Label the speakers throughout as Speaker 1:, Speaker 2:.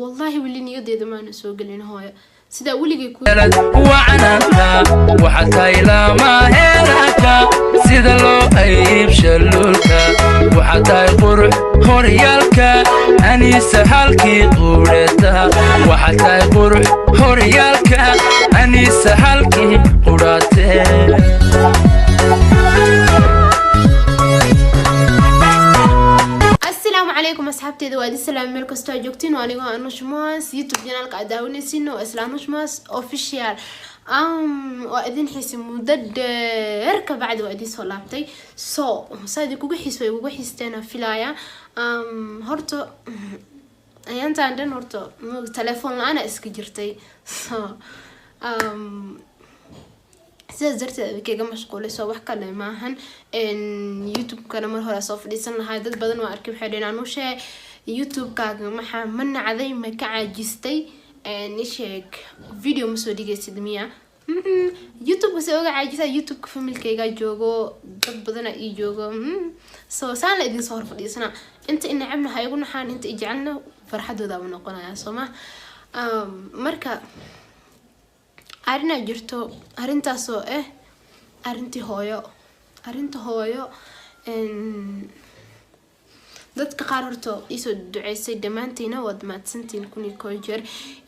Speaker 1: والله واللي نيودي ما نسوق لنا هاي سدا ولي يكون
Speaker 2: وعناك وحتى إلى ما هلاك سيدا لو أيب شلولك وحتى يقرح هوريالك أني سهلكي قريتا وحتى يقرح هوريالك أني سهلكي قراتي
Speaker 1: عليكم أصحابتي ذوادي السلام عليكم استوجبتين وأنا أنوش ماس يوتيوب جنالك أداوني سينو إسلاموش ماس أوفيشيال وأذن حيس مدد ركب بعد وأدي صلابتي صادي كوجو حيس ويجو حيستنا فيلايا هرتو أيام عندنا هرتو تلفون أنا إسكجرتي زرت كيجا مشغولة سو wax kale maahan YouTube kana mar hore soo fadhiisan lahaa dad badan oo arkay xiriin aanu sheey YouTube kaaga maxaa manacday ma ka caajistay sheeg video ma soo dhigaysid miya YouTube ka soo caajisay YouTube familkayga joogo dad badan ay joogo soo saan la idin soo fadhiisana inta in nacabna ha igu naxaan inta ijacalna farxadooda ma noqonaya Soma marka arina jirto arintaasoo arintii hooyo dadka qaar horto isoo duceysay dhamaantiina wad maadsantiin kuni koojeer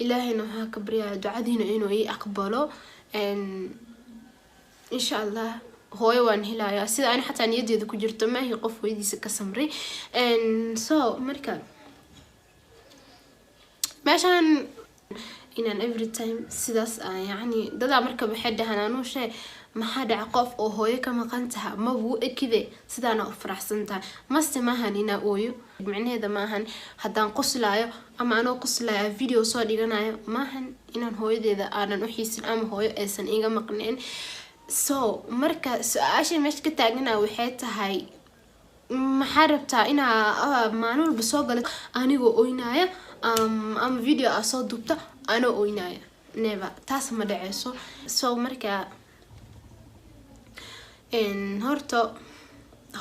Speaker 1: ilaahayna waxa ka bariyaa ducadiina inuu ii aqbalo insha Allah hooyo waan helayaa sida aan xataa niyadeedu ku jirto ma hi qof weydiisa ka samray so marka meeshan inaan every time sidaas yani dada marka waxay dhahanaan shay maxaa dhac qof oo hooyo ka maqan tahay ma buu ekide sidaana u faraxsantahay maste maahan ina ooyo macnaheeda maahan hadaan qoslaayo ama anoo qoslaayo video soo dhiganayo maahan inaan hooyadeeda aanan u xiisin ama hooyo aysan iga maqneen so marka su'aasha meesha ka taagnaa waxay tahay maxaa rabtaa inaa maanul basoo galo anigoo ooynaya ama video soo dubta أنا وينايا never taas ma dhaceyso so marka horto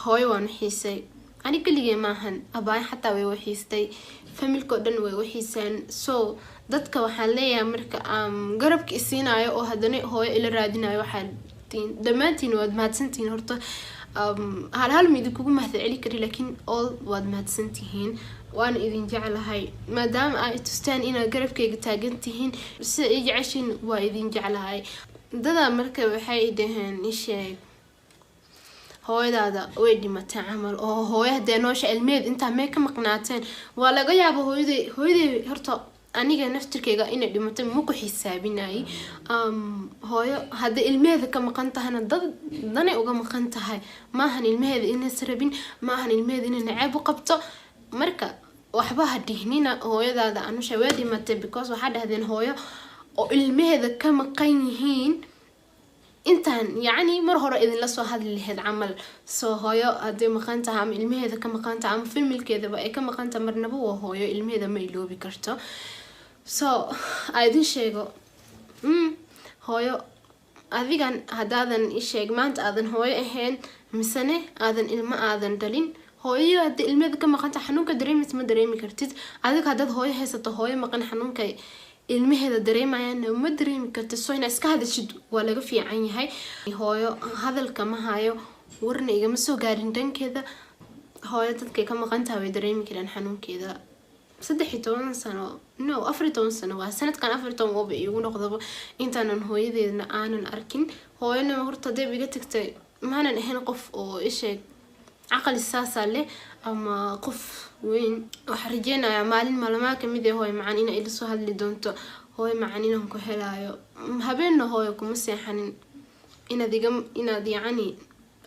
Speaker 1: hooyo waan xiisay ani kaligay maahan abaay xataa way waxiistay familko dhan way waxiisaan so dadka waxaan leeyahay marka garabka isiinayo oo hadana hooyo ila raadinayo waxaan dhamaantiin waad mahadsantiin horto hal mid kugu mahadceli kari laakiin all waad mahadsantihiin وانا إذن جعلها ما دام تستان إنا قرب كي تاجنتهن بس يجعشين وإذن جعلها ده مركب حيدهن إيشي هو هذا ويدي ما تعمل أو هو هذا نوش الميد أنت ماك مقنعتين ولا جاي أبو هو ذي هرتا أنا جا نفتر كيجا إن اللي متى مو كحسابيناي هو هذا الميد كم قنتها أنا ضني وكم قنتها ما هن الميد إن سربين ما هن الميد إن نعب وقبته marka waxba hadhihnina hooyadaada aanu shaweedi matay because waxa dhahdeen hooyo oo ilmaheeda ka maqan yihiin intaan yaani mar hore idin la soo hadli lahayd amal soo hooyo hadii maqan tahay ama ilmaheeda ka maqan tahay ama familkeeda ay ka maqan tahay marnaba waa hooyo ilmaheeda ma iloobi karto so aydin sheego hooyo adigan hadaadan isheeg maanta aadan hooyo ahayn misane aadan ilma aadan dhalin hooyo hadii ilmeeda ka maqanta xanuunka dareemis ma dareemi kartid adiga hadad hooyo haysato hooyo maqan xanuunka ilmeheeda dareemayaan ma dareemi kartid soo ina iska hadashid waa laga fiican yahay hooyo hadalka ma hayo warna igama soo gaarin dhankeeda hooyo dadka ka maqanta way dareemi karaan xanuunkeeda 13 sano no 14 sano waa sanadkan 14 oo igu noqdaba intaanan hooyadeedna aanan arkin hooyana horta deeb iga tagtay maanan ahayn qof oo isheeg عقل الساسة له أما قف وين وحرجينا يا مالين مالما كميدي هوي معانينا إلى سهل اللي دونتو هوي معانينا كهلايو هبيننا هوي كمسيحن إنا دي يعني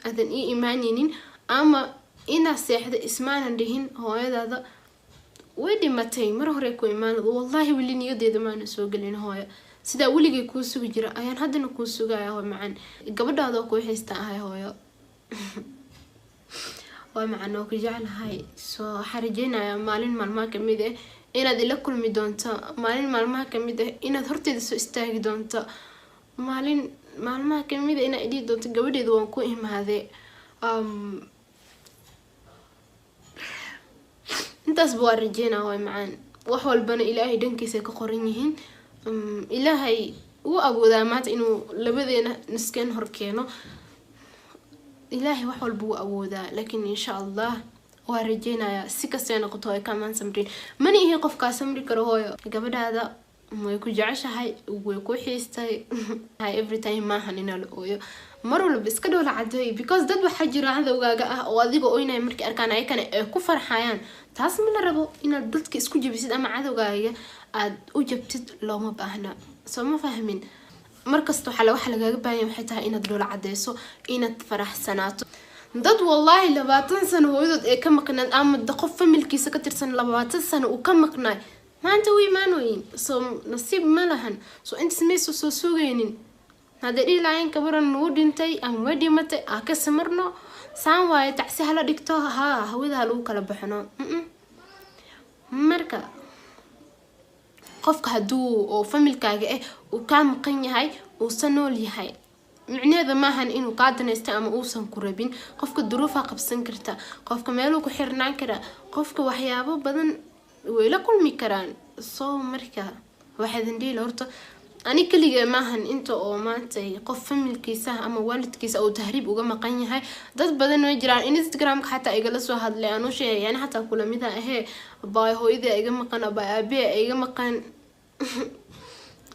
Speaker 1: أذن إيمانين أما إنا سيحد اسمان عندهن هوي هذا ودي متى مرة هريكو إيمان والله واللي نيودي ما نسوق لين هوي سيدا ولي يكون سوق جرا أيان هذا نكون سوق يا هوي معان قبل هذا كوي حيستا هوي ومعناه كجعل هاي سو حرجينا مالين مالما كميده إن هذا لكل مدونتا مالين مالما كميده إن هرتي دسو استاهي دونتا مالين مالما كميده إن إدي دونتا قبل دوان كوهم هذا انت أسبوع رجينا هاي معان wax walbana ilaahay dhankiisa ka qoran yihiin ilaahay uu awoodaa maanta inuu labadeena niskeen hor keeno ilaahay wax walba uu awoodaa laakiin insha Allah waa rajeynayaa si kasta noqoto ay ka maan samrin mani ihi qofka samri karo hooyo gabadhaada way ku jeceshahay way ku xiistay every time ma hanina la ooyo mar walba iska dhoola caday because dad waxa jira cadawgaaga ah oo adiga oo inay markii arkaan ay kana ku farxayaan taas ma la rabo inaad dadka isku jabisid ama cadawgaaga aad u jabtid looma baahna soo ma fahmin markasto waxa lagaaga baahan waxay tahay inaad dhoola cadeyso inaad faraxsanaato dad wallahi 20 sano hooyadood ee ka maqnaan ama qof familkiisa ka tirsan 20 sano uu ka maqnaay maanta way maanoyin soo nasiib ma lahan soo inta sameeyso soo sugaynin hada ilaahin kabaran noo dhintay ama wadimatay ka samarno saan waay tacsi hala dhigto hawada lagu kala baxno marka qofka haduu oo familkaaga uu ka maqan yahay uu sanool yahay micneeda ma ahan inuu ka danaysto ama uusan ku rabin qofka duruufa qabsan karta qofka meel uu ku xirnaan kara qofka waxyaabo badan way la kulmi karaan soo marka waxaad indhiil horto ani kaliya ma ahan inta oo maantay qof familkiisa ama waalidkiisa oo tahriib uga maqan yahay dad badan oo jiraan Instagram-ka xataa igala soo hadlay aan u sheegay yani xataa kulamida baay hooyada iga maqan baay aabe iga maqan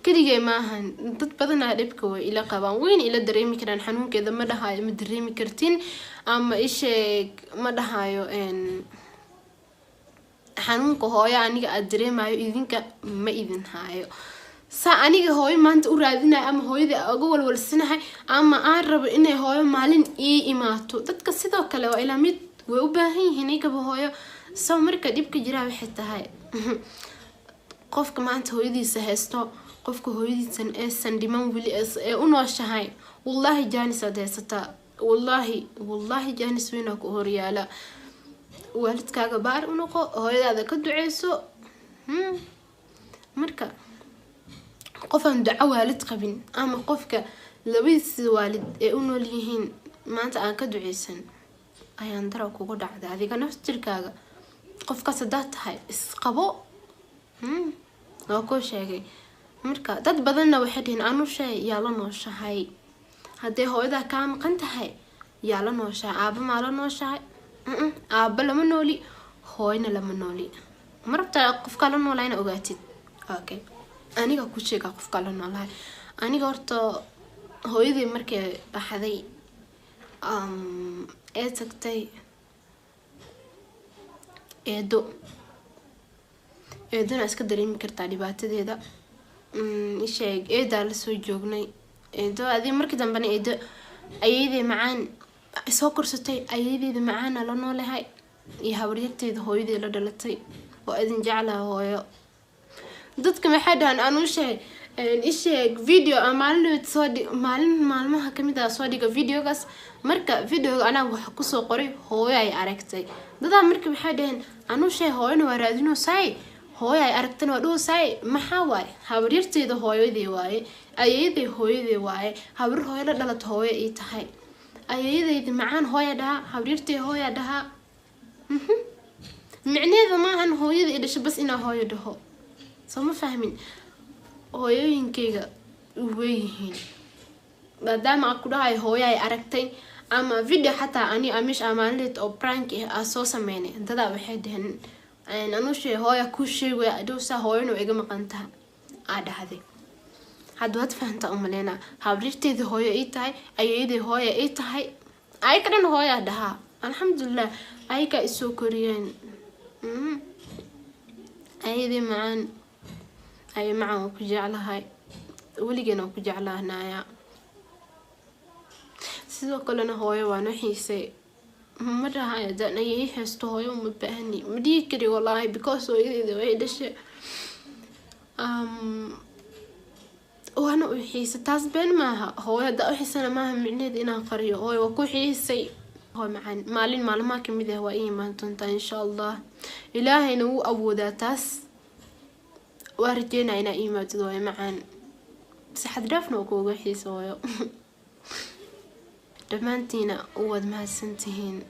Speaker 1: kaliya ma ahan dad badan oo dhibka way ila qabaan weyn ila dareemi karaan xanuunkeeda ma dhahayo ma dareemi kartin ama isheeg ma dhahayo xanuunka hooyo aniga aad dareemayo idinka ma idin haayo sa aniga hooyo maanta u raadinay ama hooyada uga walwalsanahay ama aan rabo inay hooyo maalin ii imaato dadka sidoo kale waa ila mid way u baahan yihiin iyaga hooyo soo marka dibka jira waxay tahay qofka maanta hooyadiisa haysto qofka hooyadiisan ee sandiman wili ee u nooshahay wallahi jaanis adeysata wallahi jaanis weyn ku horyaala waalidkaaga baar u noqo hooyadaada ka duceyso marka qofan duco waalid qabin ama qofka labadiisa waalid ee u nool yihiin maanta aan ka duceysan ayaan daro kugu dhacday adiga naftirkaaga qofka sadaa tahay isqabo oo ko sheegay marka dad badanna waxay dhihin aanu shay yaa la nooshahay hadee hooyada ka maqan tahay yaa la nooshahay aaba ma la nooshahay aaba lama nooli hooyna lama nooli marabta qofka la noolayna ogaatid okay aniga ku sheega qofka la noolahay aniga horta hooyadii markay baxday ee tagtay eedana iska dareemi kartaa dhibaatadeeda isheeg eedaa la soo joognay eedo adii markii dambena eedo ayeeyday macaan soo korsatay ayeeydeeda macaana la noolahay iyo habaryarteeda hooyadii la dhalatay oo adin jeclaha hooyo dadka maxay dhahan aanu isheeg video maalin maalmaha kamid ah soo dhiga videogaas marka videoga anaa waxa ku soo qoray hooyo ay aragtay dadaa markii maxay dhahan aanu hooyana waa raadino saay hooyo ay aragtana waa dhoo saay maxaa waay habaryarteeda hooyadii waaye ayeeyday hooyadii waaye habar hooyo la dhalato hooyo ay tahay ayeeydeeda macaan hooyo dhaha habaryarteeda hooyo dhaha micneeda ma ahan hooyada ay dhashay bas inaa hooyo dhaho soo ma fahmin hooyooyinkeyga way yihiin maadaama aan ku dhahay hooyo ay aragtay ama video xataa ani amish amaanleed oo prank ah soo sameynay dadaa waxay dhahan anu hooyo ku sheegay adowsa hooyana iga maqantaa dhahday hadda waad fahantaa umaleena habaryarteeda hooyo ay tahay ayeeyday hooyo ay tahay ay ka dhan hooyo dhaha alxamdulillah ay ka isoo koriyeen ayeeyday macaan ay macaan ku jeclahay weligeena ku jeclaanaya sidoo kalena hooyo waan xiisay ma dhahay dad ay haysto hooyo ma baahni ma dhigi kari wallahi because hooyadeeda way dhashay وانا وحيسة تاس بين معها هو هذا أحسن معها معناه إنها قرية هو وكوحيسي هو معن مالين ما كم ذا هو إيه ما تنتا إن شاء الله إلهي نو أبو ذا تاس وارجينا إنا إيه ما تدوي معن بس حد رافنا وكو حيسة هو دمانتينا أود مع السنتين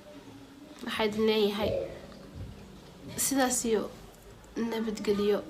Speaker 1: حد نلاقي هاي سداسيو nabadgelyo.